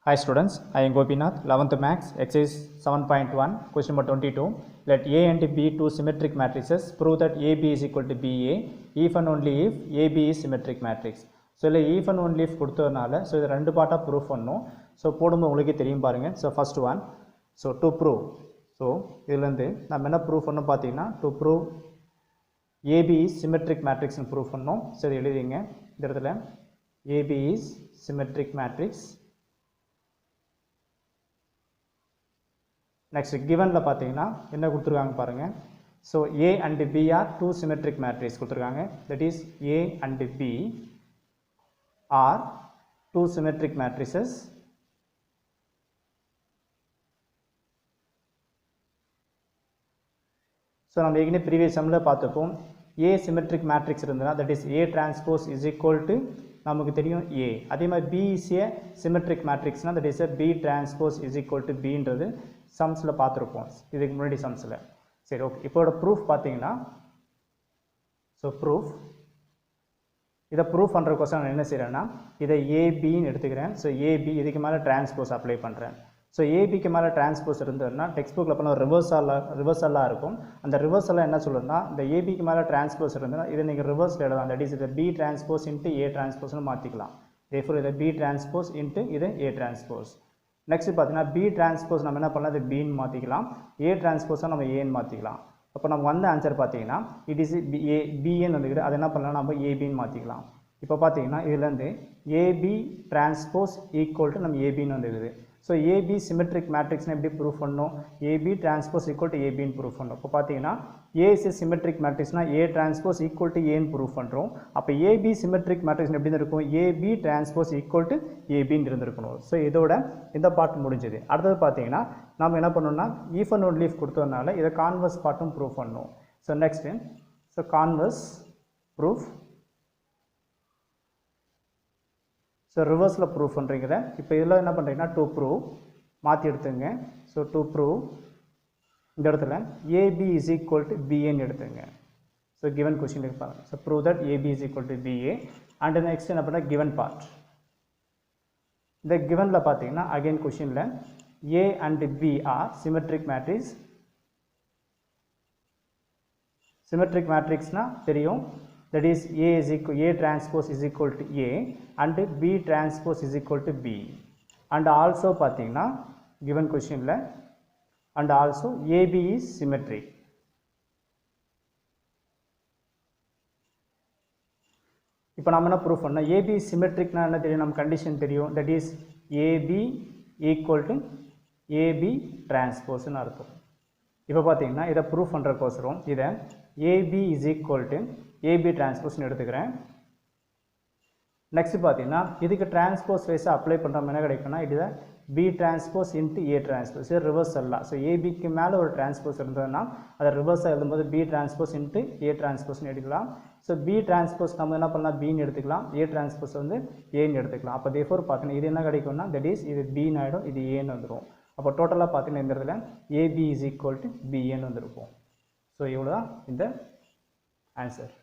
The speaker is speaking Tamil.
Hi students, I am Gopinath, 11th Max, exercise 7.1, question number 22. Let A and B two symmetric matrices prove that AB is equal to BA if and only if AB is symmetric matrix. So, if and only if கொடுத்ததுனால so இது ரெண்டு பார்ட்டா proof பண்ணனும். So போடும்போது உங்களுக்கே தெரியும் பாருங்க. So first one, so to prove. So இதுல இருந்து நம்ம என்ன proof பண்ணனும் பாத்தீங்கன்னா to prove AB is symmetric matrix னு proof பண்ணனும். So இது எழுதிங்க. இந்த இடத்துல AB is symmetric matrix. Next given la pathina enna kuduthirukanga parunga. So A and B are two symmetric matrices kuduthirukanga, that is A and B are two symmetric matrices. So நம்ம ஏற்கனவே previous sum ல பார்த்தப்போம் A symmetric matrix இருந்தனா that is A transpose is equal to நமக்கு தெரியும் A. அதே மாதிரி B is a symmetric matrix னா that is a B transpose is equal to B ன்றது sums ல பார்த்திருப்போம் இதுக்கு முன்னாடி sums ல. சரி ஓகே இப்போட proof பாத்தீங்கன்னா so proof இத proof பண்றதுக்கோசரம் நான் என்ன செய்றேன்னா இத AB ன்னு எடுத்துக்கிறேன். so AB இதுக்கு மேல transpose அப்ளை பண்றேன். so AB க்கு மேல transpose இருந்ததுன்னா டெக்ஸ்ட் புக்ல பண்ண ரிவர்சலா இருக்கும். அந்த ரிவர்சலா என்ன சொல்றேன்னா இந்த AB க்கு மேல transpose இருந்ததுன்னா இத நீங்க ரிவர்ஸ்ல எழுதலாம். that is இத B transpose into A transpose னு மாத்திக்கலாம். therefore இத B transpose into இத A transpose. நெக்ஸ்ட் பாத்தீங்கன்னா B transpose நம்ம என்ன பண்ணலாம் இத B ன்னு மாத்திக்கலாம். A transpose நம்ம A ன்னு மாத்திக்கலாம். அப்ப நமக்கு வந்த ஆன்சர் பாத்தீங்கன்னா it is B ன்னு வந்துக்குது. அத என்ன பண்ணலாம் நம்ம AB ன்னு மாத்திக்கலாம். இப்போ பாத்தீங்கன்னா இதுல இருந்து AB transpose equal to நம்ம AB ன்னு வந்துக்குது. So AB symmetric matrix னா எப்படி proof பண்ணனும்? AB transpose equal to AB ன்னு proof பண்ணனும். அப்ப பாத்தீங்கன்னா A is a symmetric matrix னா A transpose equal to A ன்னு proof பண்றோம். அப்ப AB symmetric matrix எப்படி இருக்கும்? AB transpose equal to AB ன்னு இருந்திருக்கணும். So இதோட இந்த பார்ட் முடிஞ்சது. அடுத்து பாத்தீங்கன்னா நாம என்ன பண்ணனும்னா if and only if கொடுத்ததனால இத converse பார்ட்டும் proof பண்ணனும். So next so converse proof. So reverse la proof பண்றீங்கல இப்போ இதெல்ல என்ன பண்றீங்கன்னா to prove மாத்தி எடுத்துங்க. so to prove இந்த இடத்துல AB is equal to BA ன்னு எடுத்துங்க. so given question இருக்கு பாருங்க. so prove that AB is equal to BA and the next என்ன பண்ணா given part. இந்த given ல பாத்தீங்கன்னா again question ல A and B are symmetric matrix. symmetric matrix னா தெரியும், that is A transpose is equal to A and B transpose is equal to B. And also பாத்தீங்கன்னா given question ல and also AB is symmetric. இப்போ நாம என்ன proof பண்ணா AB is symmetric னா என்ன தெரியும், நம்ம கண்டிஷன் தெரியும், that is AB equal to AB transpose ன்னு அர்த்தம். இப்போ பாத்தீங்கன்னா இத proof பண்றதுக்கோசரம் இத AB is equal to AB transpose ன்னு எடுத்துக்கிறேன். நெக்ஸ்ட் பாத்தீங்கன்னா இதுக்கு transpose வைஸ் அப்ளை பண்றோம் என்ன கிடைக்கும்னா இது B transpose into A transpose. இது ரிவர்சல். சோ AB க்கு மேல ஒரு transpose இருந்ததுன்னா அத ரிவர்ஸா எழுதும்போது B transpose into A transpose ன்னு எடுக்கலாம். சோ B transpose நம்ம என்ன பண்ணலாம் B ன்னு எடுத்துக்கலாம். A transpose வந்து A ன்னு எடுத்துக்கலாம். அப்ப therefore பாத்தீங்கன்னா இது என்ன கிடைக்கும்னா that is இது B ன்னு ஆயிடும், இது A ன்னு வந்துரும். அப்ப டோட்டலா பாத்தீங்கன்னா இந்த இடத்துல AB is equal to B ன்னு வந்திருக்கும். சோ இவ்வளவுதான் இந்த ஆன்சர்.